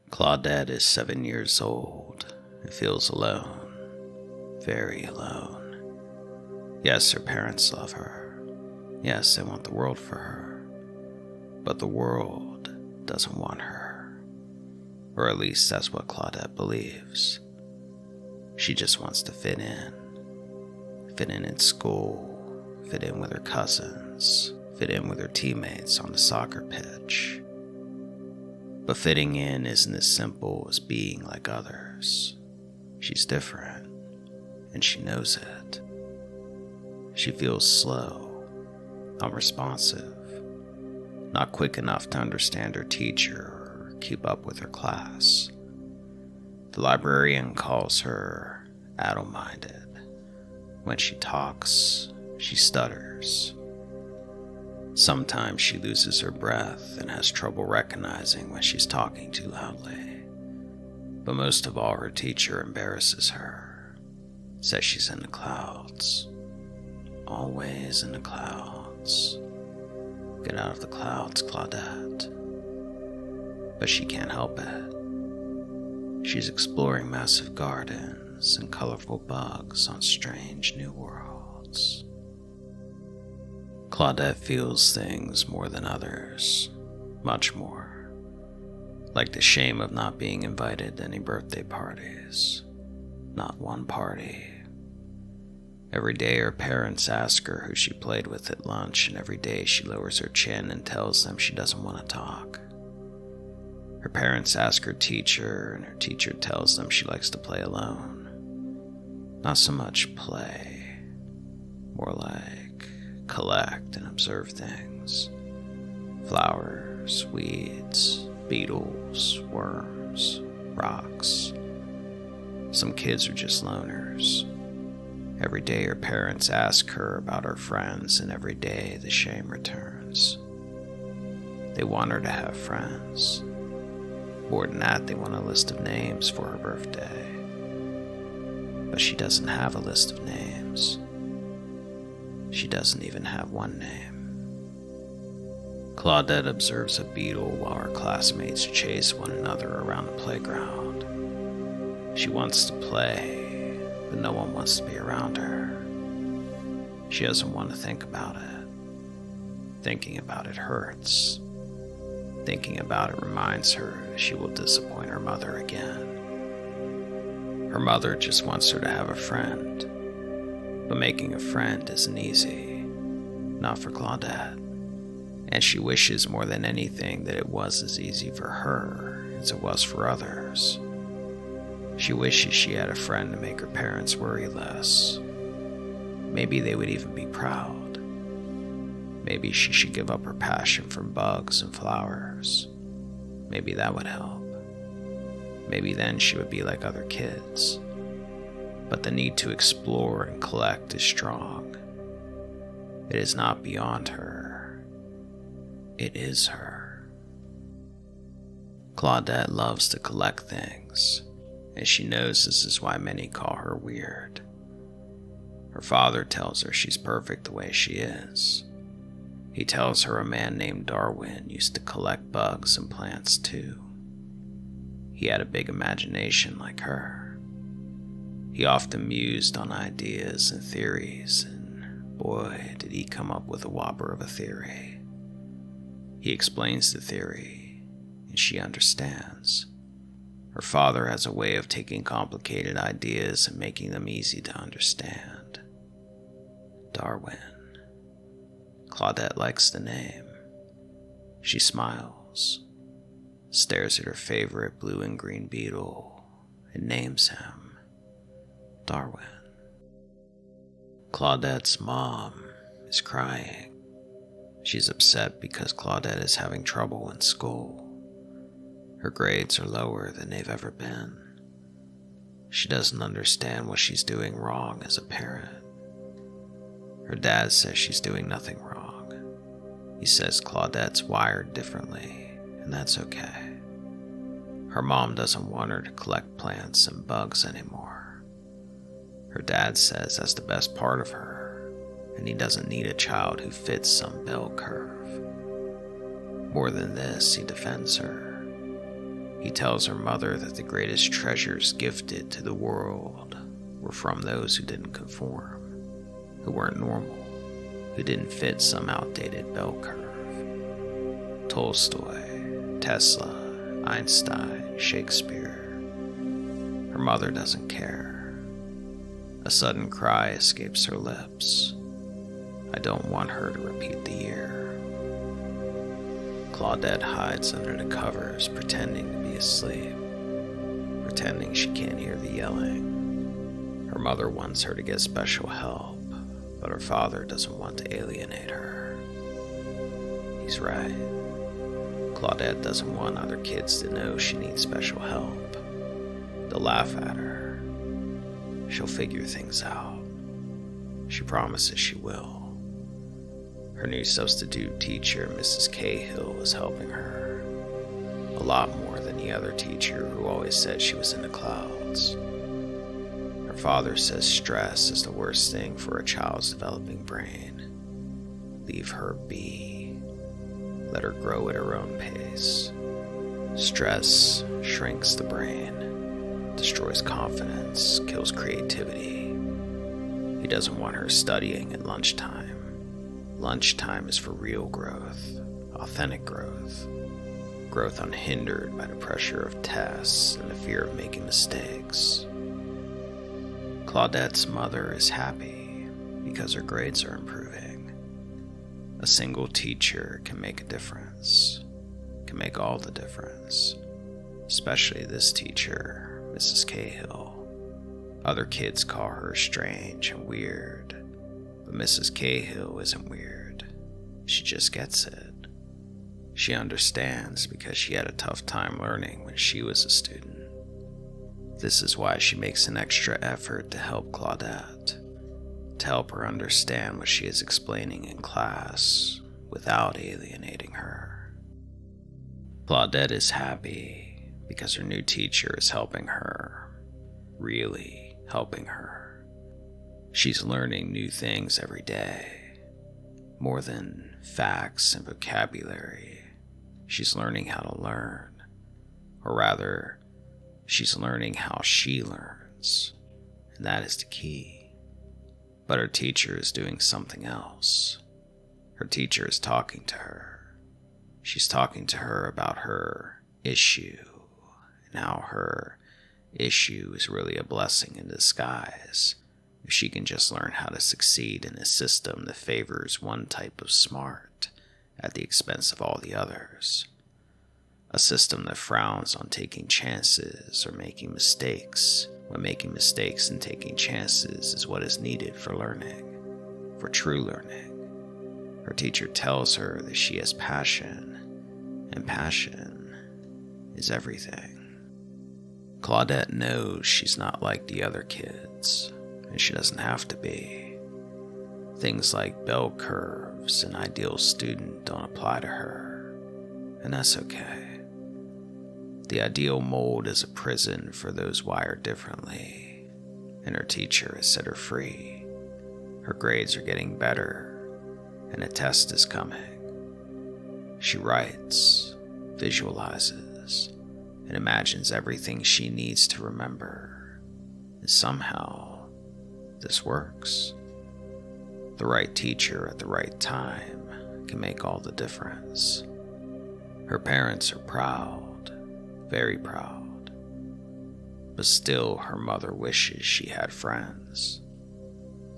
Claudette is 7 years old and feels alone, very alone. Yes, her parents love her. Yes, they want the world for her. But the world doesn't want her. Or at least that's what Claudette believes. She just wants to fit in. Fit in school, fit in with her cousins, fit in with her teammates on the soccer pitch. But fitting in isn't as simple as being like others. She's different, and she knows it. She feels slow, unresponsive, not quick enough to understand her teacher or keep up with her class. The librarian calls her addle-minded. When she talks, she stutters. Sometimes she loses her breath and has trouble recognizing when she's talking too loudly. But most of all, her teacher embarrasses her, says she's in the clouds. Always in the clouds. Get out of the clouds, Claudette. But she can't help it. She's exploring massive gardens and colorful bugs on strange new worlds. Claudette feels things more than others, much more. Like the shame of not being invited to any birthday parties. Not one party. Every day her parents ask her who she played with at lunch, and every day she lowers her chin and tells them she doesn't want to talk. Her parents ask her teacher, and her teacher tells them she likes to play alone. Not so much play, more like collect and observe things. Flowers, weeds, beetles, worms, rocks. Some kids are just loners. Every day her parents ask her about her friends, and every day the shame returns. They want her to have friends. More than that, they want a list of names for her birthday. But she doesn't have a list of names. She doesn't even have one name. Claudette observes a beetle while her classmates chase one another around the playground. She wants to play, but no one wants to be around her. She doesn't want to think about it. Thinking about it hurts. Thinking about it reminds her she will disappoint her mother again. Her mother just wants her to have a friend. But making a friend isn't easy, not for Claudette, and she wishes more than anything that it was as easy for her as it was for others. She wishes she had a friend to make her parents worry less. Maybe they would even be proud. Maybe she should give up her passion for bugs and flowers. Maybe that would help. Maybe then she would be like other kids. But the need to explore and collect is strong. It is not beyond her. It is her. Claudette loves to collect things, and she knows this is why many call her weird. Her father tells her she's perfect the way she is. He tells her a man named Darwin used to collect bugs and plants too. He had a big imagination like her. He often mused on ideas and theories, and boy, did he come up with a whopper of a theory. He explains the theory, and she understands. Her father has a way of taking complicated ideas and making them easy to understand. Darwin. Claudette likes the name. She smiles, stares at her favorite blue and green beetle, and names him Darwin. Claudette's mom is crying. She's upset because Claudette is having trouble in school. Her grades are lower than they've ever been. She doesn't understand what she's doing wrong as a parent. Her dad says she's doing nothing wrong. He says Claudette's wired differently, and that's okay. Her mom doesn't want her to collect plants and bugs anymore. Her dad says that's the best part of her, and he doesn't need a child who fits some bell curve. More than this, he defends her. He tells her mother that the greatest treasures gifted to the world were from those who didn't conform, who weren't normal, who didn't fit some outdated bell curve. Tolstoy, Tesla, Einstein, Shakespeare. Her mother doesn't care. A sudden cry escapes her lips. I don't want her to repeat the year. Claudette hides under the covers, pretending to be asleep, pretending she can't hear the yelling. Her mother wants her to get special help, but her father doesn't want to alienate her. He's right. Claudette doesn't want other kids to know she needs special help. They'll laugh at her. She'll figure things out. She promises she will. Her new substitute teacher, Mrs. Cahill, is helping her. A lot more than the other teacher who always said she was in the clouds. Her father says stress is the worst thing for a child's developing brain. Leave her be. Let her grow at her own pace. Stress shrinks the brain, destroys confidence, kills creativity. He doesn't want her studying at lunchtime. Lunchtime is for real growth, authentic growth. Growth unhindered by the pressure of tests and the fear of making mistakes. Claudette's mother is happy because her grades are improving. A single teacher can make a difference, can make all the difference, especially this teacher, Mrs. Cahill. Other kids call her strange and weird, but Mrs. Cahill isn't weird. She just gets it. She understands because she had a tough time learning when she was a student. This is why she makes an extra effort to help Claudette, to help her understand what she is explaining in class without alienating her. Claudette is happy because her new teacher is helping her, really helping her. She's learning new things every day, more than facts and vocabulary. She's learning how to learn, or rather, she's learning how she learns, and that is the key. But her teacher is doing something else. Her teacher is talking to her. She's talking to her about her issue, and how her issue is really a blessing in disguise if she can just learn how to succeed in a system that favors one type of smart at the expense of all the others. A system that frowns on taking chances or making mistakes, when making mistakes and taking chances is what is needed for learning, for true learning. Her teacher tells her that she has passion, and passion is everything. Claudette knows she's not like the other kids, and she doesn't have to be. Things like bell curves and ideal student don't apply to her, and that's okay. The ideal mold is a prison for those wired differently, and her teacher has set her free. Her grades are getting better, and a test is coming. She writes, visualizes, and imagines everything she needs to remember, and somehow this works. The right teacher at the right time can make all the difference. Her parents are proud, very proud, but still her mother wishes she had friends.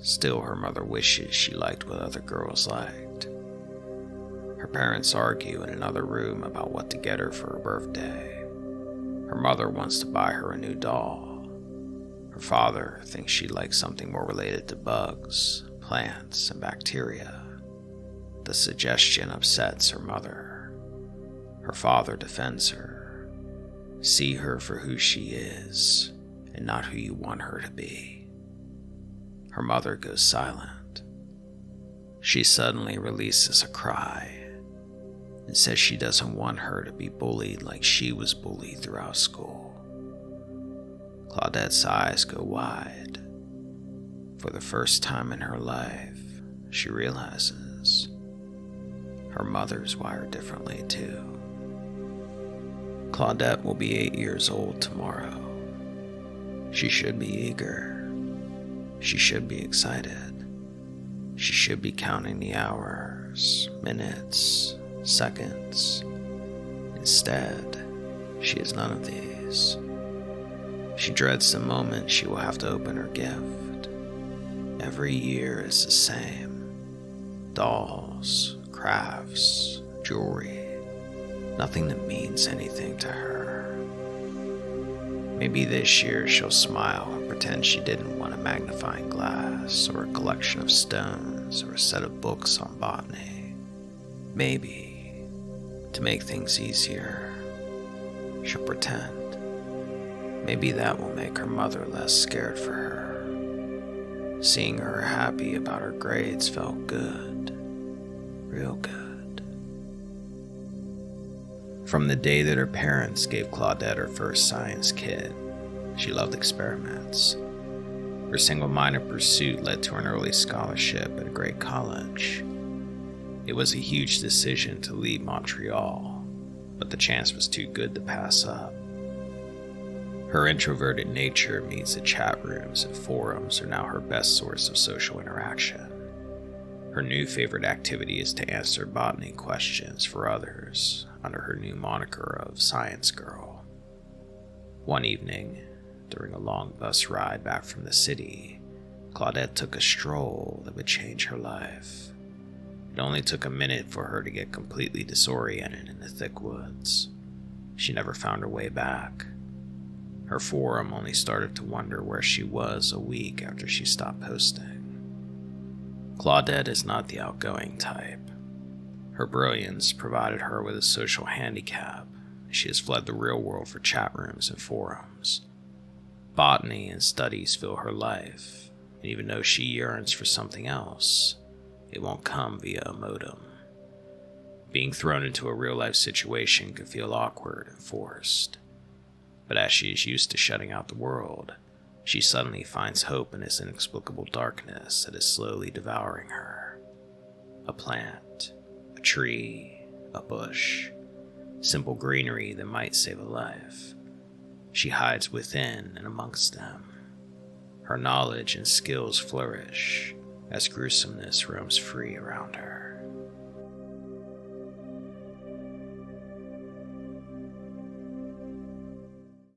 Still her mother wishes she liked what other girls liked. Her parents argue in another room about what to get her for her birthday. Her mother wants to buy her a new doll. Her father thinks she'd like something more related to bugs, plants, and bacteria. The suggestion upsets her mother. Her father defends her. See her for who she is, and not who you want her to be. Her mother goes silent. She suddenly releases a cry and says she doesn't want her to be bullied like she was bullied throughout school. Claudette's eyes go wide. For the first time in her life, she realizes her mother's wired differently too. Claudette will be 8 years old tomorrow. She should be eager. She should be excited. She should be counting the hours, minutes, seconds. Instead, she is none of these. She dreads the moment she will have to open her gift. Every year is the same. Dolls, crafts, jewelry. Nothing that means anything to her. Maybe this year she'll smile and pretend she didn't want a magnifying glass or a collection of stones or a set of books on botany. Maybe, to make things easier, she'll pretend. Maybe that will make her mother less scared for her. Seeing her happy about her grades felt good, real good. From the day that her parents gave Claudette her first science kit, she loved experiments. Her single-minded pursuit led to an early scholarship at a great college. It was a huge decision to leave Montreal, but the chance was too good to pass up. Her introverted nature means that chat rooms and forums are now her best source of social interaction. Her new favorite activity is to answer botany questions for others under her new moniker of Science Girl. One evening, during a long bus ride back from the city, Claudette took a stroll that would change her life. It only took a minute for her to get completely disoriented in the thick woods. She never found her way back. Her forum only started to wonder where she was a week after she stopped posting. Claudette is not the outgoing type. Her brilliance provided her with a social handicap. She has fled the real world for chat rooms and forums. Botany and studies fill her life, and even though she yearns for something else, it won't come via a modem. Being thrown into a real-life situation can feel awkward and forced. But as she is used to shutting out the world, she suddenly finds hope in this inexplicable darkness that is slowly devouring her. A plant, a tree, a bush, simple greenery that might save a life. She hides within and amongst them. Her knowledge and skills flourish as gruesomeness roams free around her.